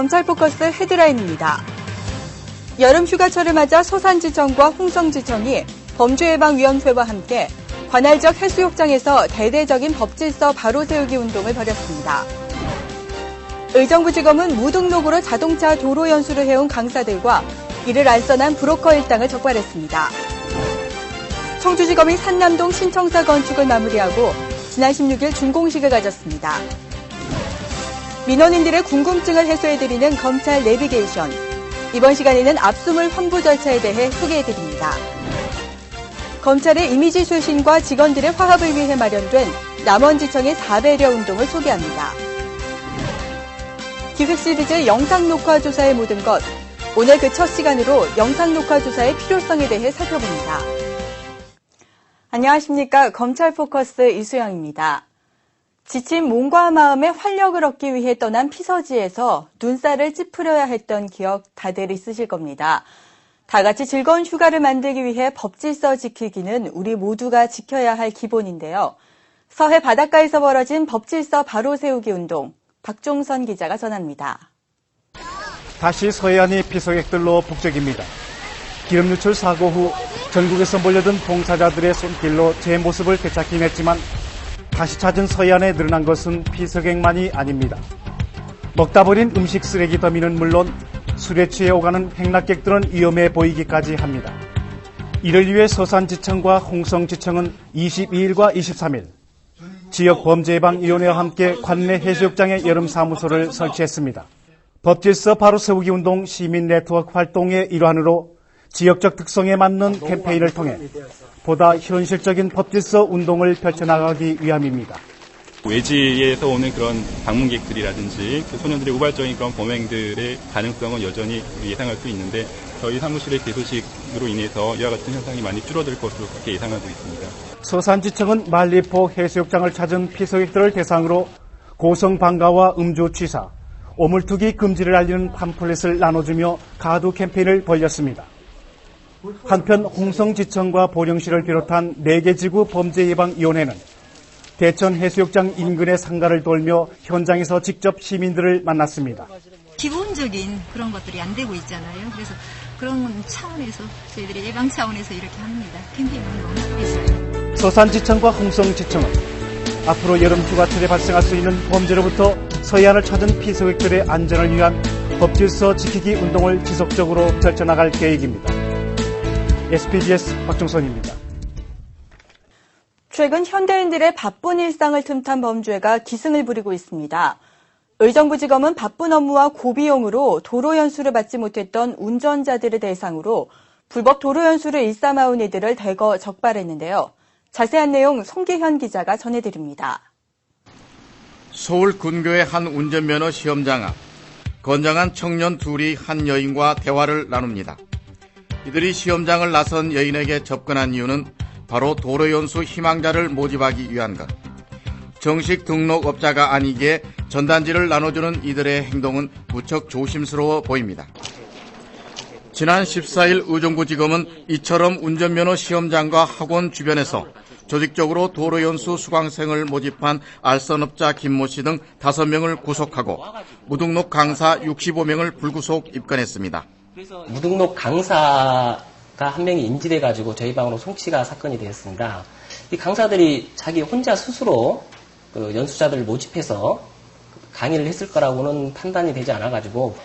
검찰 포커스 헤드라인입니다. 여름 휴가철을 맞아 서산지청과 홍성지청이 범죄예방위원회와 함께 관할적 해수욕장에서 대대적인 법질서 바로 세우기 운동을 벌였습니다. 의정부지검은 무등록으로 자동차 도로 연수를 해온 강사들과 이를 알선한 브로커 일당을 적발했습니다. 청주지검이 산남동 신청사 건축을 마무리하고 지난 16일 준공식을 가졌습니다. 민원인들의 궁금증을 해소해드리는 검찰 내비게이션. 이번 시간에는 압수물 환부 절차에 대해 소개해드립니다. 검찰의 이미지 쇄신과 직원들의 화합을 위해 마련된 남원지청의 4배려 운동을 소개합니다. 기획시리즈 영상녹화조사의 모든 것. 오늘 그 첫 시간으로 영상녹화조사의 필요성에 대해 살펴봅니다. 안녕하십니까. 검찰 포커스 이수영입니다. 지친 몸과 마음의 활력을 얻기 위해 떠난 피서지에서 눈살을 찌푸려야 했던 기억 다들 있으실 겁니다. 다 같이 즐거운 휴가를 만들기 위해 법질서 지키기는 우리 모두가 지켜야 할 기본인데요. 서해 바닷가에서 벌어진 법질서 바로 세우기 운동, 박종선 기자가 전합니다. 다시 서해안이 피서객들로 북적입니다. 기름 유출 사고 후 전국에서 몰려든 봉사자들의 손길로 제 모습을 되찾긴 했지만 다시 찾은 서해안에 늘어난 것은 피서객만이 아닙니다. 먹다 버린 음식 쓰레기 더미는 물론 술에 취해 오가는 행락객들은 위험해 보이기까지 합니다. 이를 위해 서산지청과 홍성지청은 22일과 23일 지역 범죄예방위원회와 함께 관내 해수욕장에 여름 사무소를 설치했습니다. 법질서 바로 세우기 운동 시민 네트워크 활동의 일환으로 지역적 특성에 맞는 캠페인을 통해 보다 현실적인 법질서 운동을 펼쳐나가기 위함입니다. 외지에서 오는 그런 방문객들이라든지 그 소년들의 우발적인 그런 범행들의 가능성은 여전히 예상할 수 있는데 저희 사무실의 개소식으로 인해서 이와 같은 현상이 많이 줄어들 것으로 그렇게 예상하고 있습니다. 서산지청은 만리포 해수욕장을 찾은 피서객들을 대상으로 고성방가와 음주 취사, 오물투기 금지를 알리는 팜플렛을 나눠주며 가두 캠페인을 벌였습니다. 한편 홍성지청과 보령시를 비롯한 4개 지구 범죄예방위원회는 대천 해수욕장 인근의 상가를 돌며 현장에서 직접 시민들을 만났습니다. 기본적인 그런 것들이 안 되고 있잖아요. 그래서 그런 차원에서 저희들이 예방 차원에서 이렇게 합니다. 캠페인 운동. 서산지청과 홍성지청은 앞으로 여름 휴가철에 발생할 수 있는 범죄로부터 서해안을 찾은 피서객들의 안전을 위한 법질서 지키기 운동을 지속적으로 펼쳐나갈 계획입니다. SPGS 박종선입니다. 최근 현대인들의 바쁜 일상을 틈탄 범죄가 기승을 부리고 있습니다. 의정부지검은 바쁜 업무와 고비용으로 도로 연수를 받지 못했던 운전자들을 대상으로 불법 도로 연수를 일삼아온 이들을 대거 적발했는데요. 자세한 내용 송기현 기자가 전해드립니다. 서울 근교의 한 운전면허 시험장 앞 건장한 청년 둘이 한 여인과 대화를 나눕니다. 이들이 시험장을 나선 여인에게 접근한 이유는 바로 도로연수 희망자를 모집하기 위한 것. 정식 등록업자가 아니기에 전단지를 나눠주는 이들의 행동은 무척 조심스러워 보입니다. 지난 14일 의정부지검은 이처럼 운전면허 시험장과 학원 주변에서 조직적으로 도로연수 수강생을 모집한 알선업자 김모 씨 등 5명을 구속하고 무등록 강사 65명을 불구속 입건했습니다. 무등록 강사가 한 명이 인지돼가지고 저희 방으로 송치가 사건이 되었습니다. 이 강사들이 자기 혼자 스스로 연수자들을 모집해서 강의를 했을 거라고는 판단이 되지 않아가지고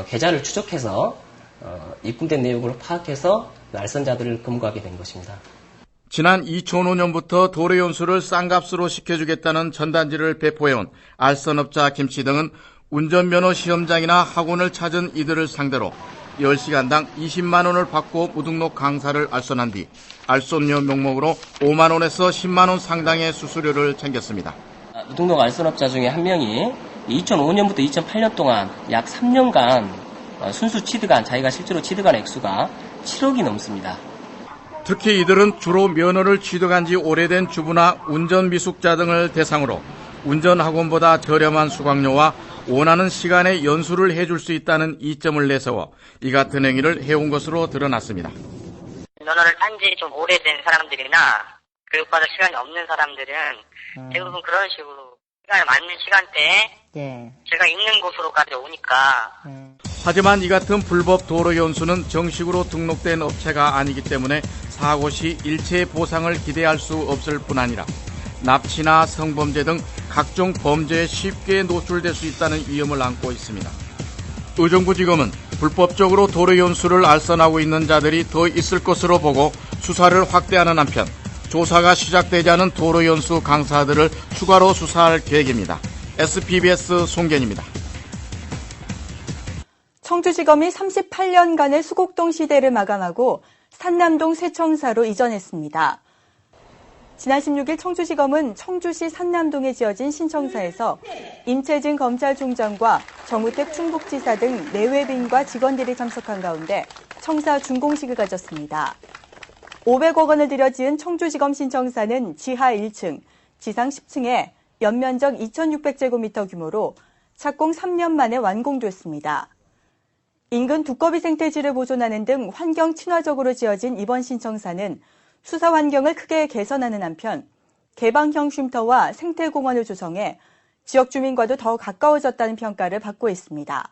계좌를 추적해서 입금된 내역을 파악해서 알선자들을 검거하게 된 것입니다. 지난 2005년부터 도로연수를 싼값으로 시켜주겠다는 전단지를 배포해온 알선업자 김 씨 등은 운전면허 시험장이나 학원을 찾은 이들을 상대로 10시간당 20만 원을 받고 무등록 강사를 알선한 뒤 알선료 명목으로 5만 원에서 10만 원 상당의 수수료를 챙겼습니다. 무등록 알선업자 중에 한 명이 2005년부터 2008년 동안 약 3년간 순수 취득한 자기가 실제로 취득한 액수가 7억이 넘습니다. 특히 이들은 주로 면허를 취득한 지 오래된 주부나 운전미숙자 등을 대상으로 운전학원보다 저렴한 수강료와 원하는 시간에 연수를 해줄 수 있다는 이점을 내세워 이 같은 행위를 해온 것으로 드러났습니다. 면허를 딴 지 좀 오래된 사람들이나 교육받을 시간이 없는 사람들은 대부분 그런 식으로 시간에 맞는 시간대에 예. 제가 있는 곳으로까지 오니까 하지만 이 같은 불법 도로 연수는 정식으로 등록된 업체가 아니기 때문에 사고 시 일체 보상을 기대할 수 없을 뿐 아니라 납치나 성범죄 등 각종 범죄에 쉽게 노출될 수 있다는 위험을 안고 있습니다. 의정부지검은 불법적으로 도로 연수를 알선하고 있는 자들이 더 있을 것으로 보고 수사를 확대하는 한편 조사가 시작되지 않은 도로 연수 강사들을 추가로 수사할 계획입니다. SPBS 송견입니다. 청주지검이 38년간의 수곡동 시대를 마감하고 산남동 쇠청사로 이전했습니다. 지난 16일 청주지검은 청주시 산남동에 지어진 신청사에서 임채진 검찰총장과 정우택 충북지사 등 내외빈과 직원들이 참석한 가운데 청사 준공식을 가졌습니다. 500억 원을 들여 지은 청주지검 신청사는 지하 1층, 지상 10층에 연면적 2,600제곱미터 규모로 착공 3년 만에 완공됐습니다. 인근 두꺼비 생태지를 보존하는 등 환경 친화적으로 지어진 이번 신청사는 수사 환경을 크게 개선하는 한편 개방형 쉼터와 생태공원을 조성해 지역 주민과도 더 가까워졌다는 평가를 받고 있습니다.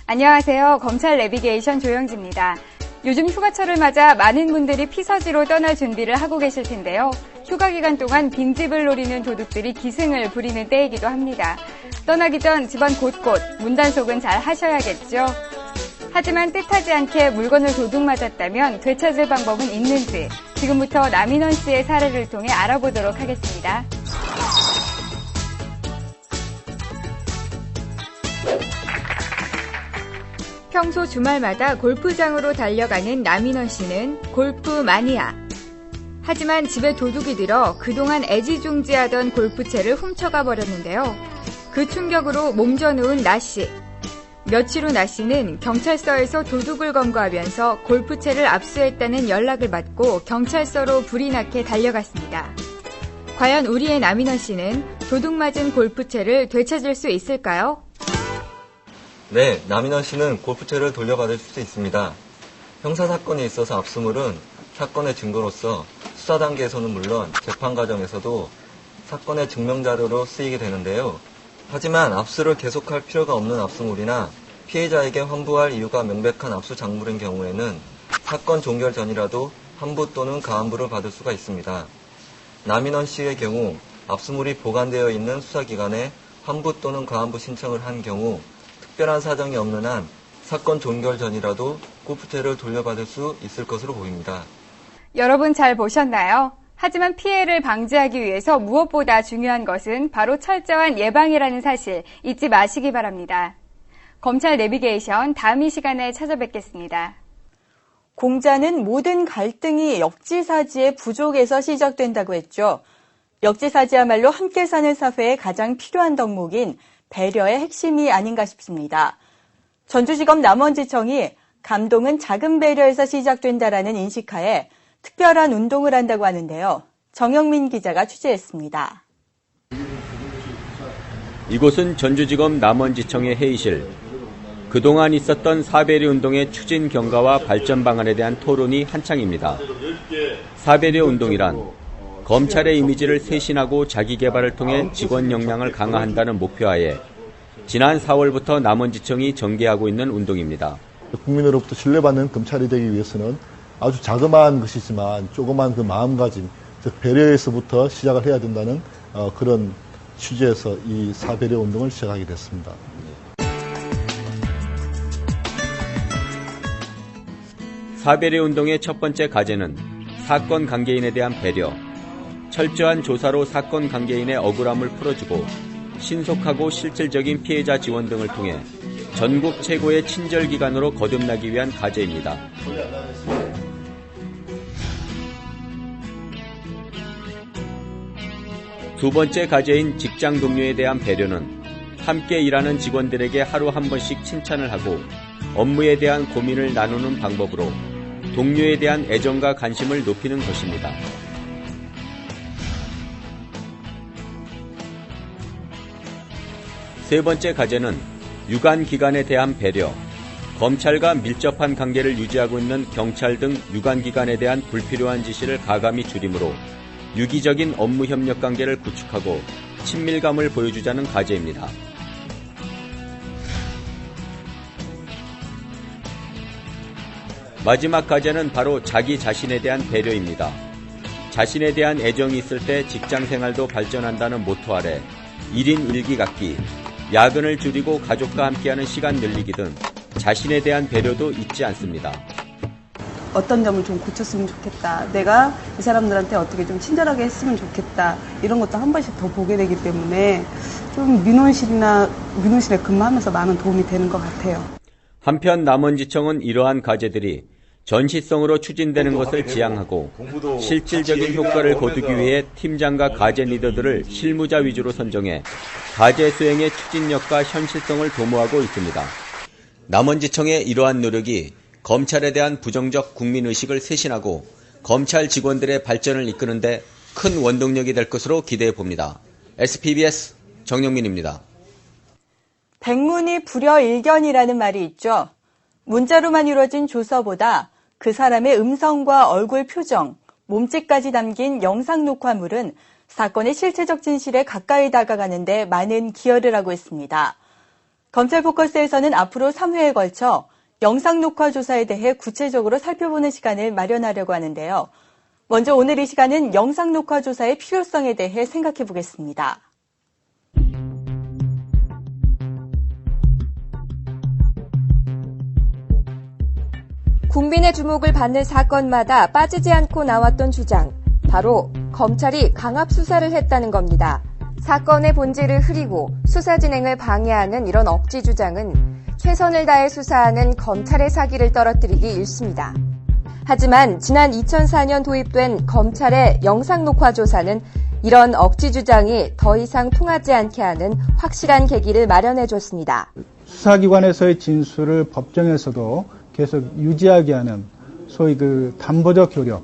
안녕하세요. 검찰 내비게이션 조영지입니다. 요즘 휴가철을 맞아 많은 분들이 피서지로 떠날 준비를 하고 계실 텐데요. 휴가 기간 동안 빈집을 노리는 도둑들이 기승을 부리는 때이기도 합니다. 떠나기 전 집안 곳곳 문단속은 잘 하셔야겠죠. 하지만 뜻하지 않게 물건을 도둑 맞았다면 되찾을 방법은 있는지 지금부터 남인원 씨의 사례를 통해 알아보도록 하겠습니다. 평소 주말마다 골프장으로 달려가는 남인원 씨는 골프 마니아. 하지만 집에 도둑이 들어 그동안 애지중지하던 골프채를 훔쳐가 버렸는데요. 그 충격으로 몸져놓은 나 씨. 며칠 후 나 씨는 경찰서에서 도둑을 검거하면서 골프채를 압수했다는 연락을 받고 경찰서로 불이 나게 달려갔습니다. 과연 우리의 남인원 씨는 도둑 맞은 골프채를 되찾을 수 있을까요? 네, 남인원 씨는 골프채를 돌려받을 수 있습니다. 형사사건에 있어서 압수물은 사건의 증거로서 수사 단계에서는 물론 재판 과정에서도 사건의 증명자료로 쓰이게 되는데요. 하지만 압수를 계속할 필요가 없는 압수물이나 피해자에게 환부할 이유가 명백한 압수 작물인 경우에는 사건 종결 전이라도 환부 또는 가환부를 받을 수가 있습니다. 남인원 씨의 경우 압수물이 보관되어 있는 수사기관에 환부 또는 가환부 신청을 한 경우 특별한 사정이 없는 한 사건 종결 전이라도 골프채를 돌려받을 수 있을 것으로 보입니다. 여러분 잘 보셨나요? 하지만 피해를 방지하기 위해서 무엇보다 중요한 것은 바로 철저한 예방이라는 사실 잊지 마시기 바랍니다. 검찰 내비게이션 다음 이 시간에 찾아뵙겠습니다. 공자는 모든 갈등이 역지사지의 부족에서 시작된다고 했죠. 역지사지야말로 함께 사는 사회에 가장 필요한 덕목인 배려의 핵심이 아닌가 싶습니다. 전주지검 남원지청이 감동은 작은 배려에서 시작된다라는 인식하에 특별한 운동을 한다고 하는데요. 정영민 기자가 취재했습니다. 이곳은 전주지검 남원지청의 회의실. 그동안 있었던 사배려 운동의 추진 경과와 발전 방안에 대한 토론이 한창입니다. 사배려 운동이란 검찰의 이미지를 쇄신하고 자기 개발을 통해 직원 역량을 강화한다는 목표하에 지난 4월부터 남원지청이 전개하고 있는 운동입니다. 국민으로부터 신뢰받는 검찰이 되기 위해서는 아주 자그마한 것이지만 조그마한 그 마음가짐, 즉 배려에서부터 시작을 해야 된다는 그런 취지에서 이 사배려 운동을 시작하게 됐습니다. 사배려 운동의 첫 번째 과제는 사건 관계인에 대한 배려, 철저한 조사로 사건 관계인의 억울함을 풀어주고 신속하고 실질적인 피해자 지원 등을 통해 전국 최고의 친절기관으로 거듭나기 위한 과제입니다. 두 번째 과제인 직장 동료에 대한 배려는 함께 일하는 직원들에게 하루 한 번씩 칭찬을 하고 업무에 대한 고민을 나누는 방법으로 동료에 대한 애정과 관심을 높이는 것입니다. 세 번째 과제는 유관 기관에 대한 배려. 검찰과 밀접한 관계를 유지하고 있는 경찰 등 유관기관에 대한 불필요한 지시를 가감히 줄이므로 유기적인 업무 협력 관계를 구축하고 친밀감을 보여주자는 과제입니다. 마지막 과제는 바로 자기 자신에 대한 배려입니다. 자신에 대한 애정이 있을 때 직장 생활도 발전한다는 모토 아래 1인 1기 갖기, 야근을 줄이고 가족과 함께하는 시간 늘리기 등 자신에 대한 배려도 잊지 않습니다. 어떤 점을 좀 고쳤으면 좋겠다. 내가 이 사람들한테 어떻게 좀 친절하게 했으면 좋겠다. 이런 것도 한 번씩 더 보게 되기 때문에 좀 민원실에 근무하면서 많은 도움이 되는 것 같아요. 한편 남원지청은 이러한 과제들이 전시성으로 추진되는 것을 지향하고 실질적인 효과를 거두기 위해 팀장과 과제 리더들을 실무자 위주로 선정해 과제 수행의 추진력과 현실성을 도모하고 있습니다. 남원지청의 이러한 노력이 검찰에 대한 부정적 국민의식을 쇄신하고 검찰 직원들의 발전을 이끄는 데 큰 원동력이 될 것으로 기대해 봅니다. SPBS 정영민입니다. 백문이 불여일견이라는 말이 있죠. 문자로만 이루어진 조서보다 그 사람의 음성과 얼굴 표정, 몸짓까지 담긴 영상 녹화물은 사건의 실체적 진실에 가까이 다가가는 데 많은 기여를 하고 있습니다. 검찰 포커스에서는 앞으로 3회에 걸쳐 영상 녹화 조사에 대해 구체적으로 살펴보는 시간을 마련하려고 하는데요. 먼저 오늘 이 시간은 영상 녹화 조사의 필요성에 대해 생각해 보겠습니다. 국민의 주목을 받는 사건마다 빠지지 않고 나왔던 주장, 바로 검찰이 강압 수사를 했다는 겁니다. 사건의 본질을 흐리고 수사 진행을 방해하는 이런 억지 주장은 최선을 다해 수사하는 검찰의 사기를 떨어뜨리기 일쑤입니다. 하지만 지난 2004년 도입된 검찰의 영상 녹화 조사는 이런 억지 주장이 더 이상 통하지 않게 하는 확실한 계기를 마련해줬습니다. 수사기관에서의 진술을 법정에서도 계속 유지하게 하는 소위 그 담보적 효력,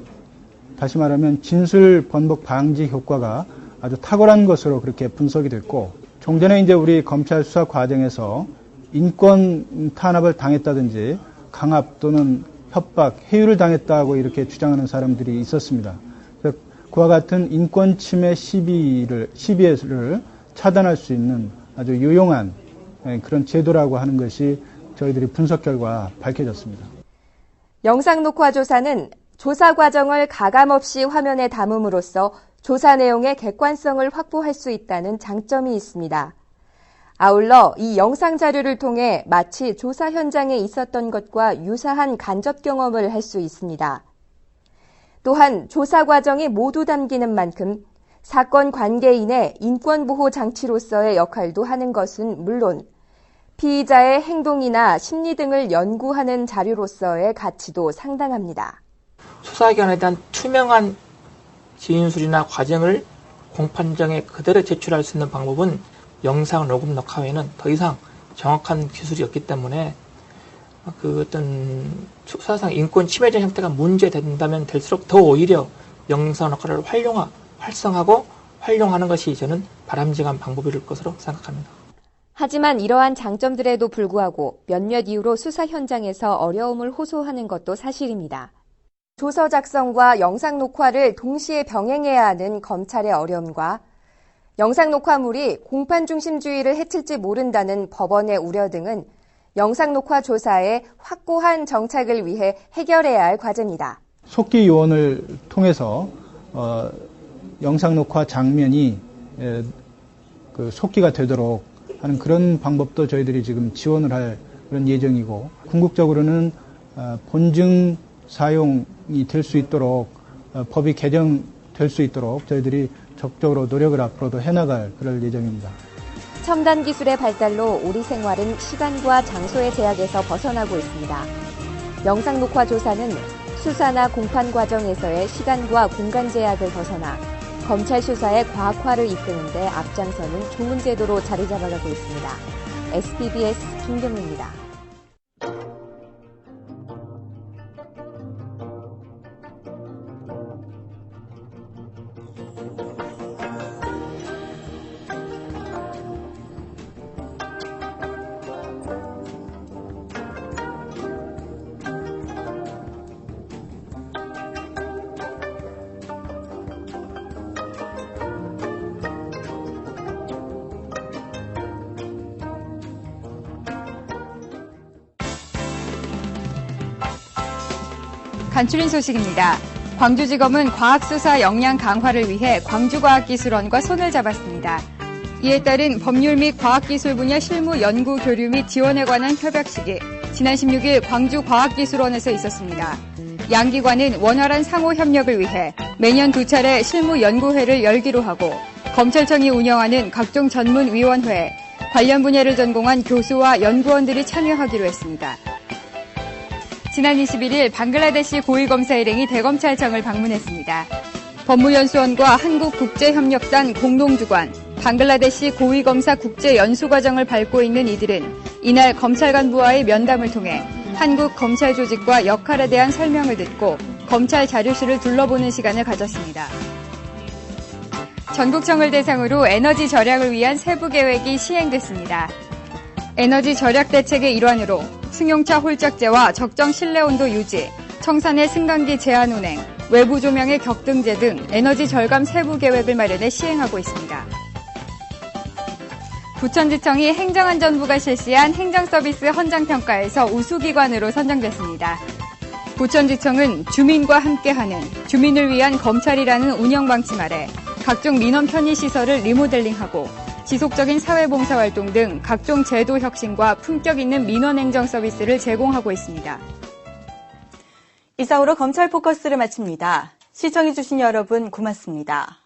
다시 말하면 진술 번복 방지 효과가 아주 탁월한 것으로 그렇게 분석이 됐고, 종전에 이제 우리 검찰 수사 과정에서 인권 탄압을 당했다든지 강압 또는 협박, 해유를 당했다고 이렇게 주장하는 사람들이 있었습니다. 그래서 그와 같은 인권 침해 시비를 차단할 수 있는 아주 유용한 그런 제도라고 하는 것이 저희들이 분석 결과 밝혀졌습니다. 영상 녹화 조사는 조사 과정을 가감없이 화면에 담음으로써 조사 내용의 객관성을 확보할 수 있다는 장점이 있습니다. 아울러 이 영상 자료를 통해 마치 조사 현장에 있었던 것과 유사한 간접 경험을 할 수 있습니다. 또한 조사 과정이 모두 담기는 만큼 사건 관계인의 인권보호 장치로서의 역할도 하는 것은 물론 피의자의 행동이나 심리 등을 연구하는 자료로서의 가치도 상당합니다. 수사기관에 대한 투명한 진술이나 과정을 공판장에 그대로 제출할 수 있는 방법은 영상 녹음 녹화 외에는 더 이상 정확한 기술이 없기 때문에 그 어떤 수사상 인권 침해적 형태가 문제된다면 될수록 더 오히려 영상 녹화를 활성하고 활용하는 것이 저는 바람직한 방법일 것으로 생각합니다. 하지만 이러한 장점들에도 불구하고 몇몇 이유로 수사 현장에서 어려움을 호소하는 것도 사실입니다. 조서 작성과 영상 녹화를 동시에 병행해야 하는 검찰의 어려움과 영상 녹화물이 공판 중심주의를 해칠지 모른다는 법원의 우려 등은 영상 녹화 조사의 확고한 정착을 위해 해결해야 할 과제입니다. 속기 요원을 통해서 영상 녹화 장면이 그 속기가 되도록 하는 그런 방법도 저희들이 지금 지원을 할 그런 예정이고, 궁극적으로는 본증 사용이 될 수 있도록 법이 개정될 수 있도록 저희들이 적극적으로 노력을 앞으로도 해나갈 그럴 예정입니다. 첨단 기술의 발달로 우리 생활은 시간과 장소의 제약에서 벗어나고 있습니다. 영상 녹화 조사는 수사나 공판 과정에서의 시간과 공간 제약을 벗어나 검찰 수사의 과학화를 이끄는 데 앞장서는 좋은 제도로 자리 잡아가고 있습니다. SPBS 김경민입니다. 간추린 소식입니다. 광주지검은 과학수사 역량 강화를 위해 광주과학기술원과 손을 잡았습니다. 이에 따른 법률 및 과학기술 분야 실무 연구 교류 및 지원에 관한 협약식이 지난 16일 광주과학기술원에서 있었습니다. 양 기관은 원활한 상호 협력을 위해 매년 2차례 실무 연구회를 열기로 하고 검찰청이 운영하는 각종 전문위원회에 관련 분야를 전공한 교수와 연구원들이 참여하기로 했습니다. 지난 21일 방글라데시 고위검사 일행이 대검찰청을 방문했습니다. 법무연수원과 한국국제협력단 공동주관, 방글라데시 고위검사 국제연수과정을 밟고 있는 이들은 이날 검찰 간부와의 면담을 통해 한국 검찰 조직과 역할에 대한 설명을 듣고 검찰 자료실을 둘러보는 시간을 가졌습니다. 전국청을 대상으로 에너지 절약을 위한 세부 계획이 시행됐습니다. 에너지 절약 대책의 일환으로 승용차 홀짝제와 적정 실내 온도 유지, 청산의 승강기 제한 운행, 외부 조명의 격등제 등 에너지 절감 세부 계획을 마련해 시행하고 있습니다. 부천지청이 행정안전부가 실시한 행정서비스 헌장평가에서 우수기관으로 선정됐습니다. 부천지청은 주민과 함께하는 주민을 위한 검찰이라는 운영방침 아래 각종 민원 편의시설을 리모델링하고 지속적인 사회봉사활동 등 각종 제도 혁신과 품격 있는 민원행정 서비스를 제공하고 있습니다. 이상으로 검찰 포커스를 마칩니다. 시청해주신 여러분 고맙습니다.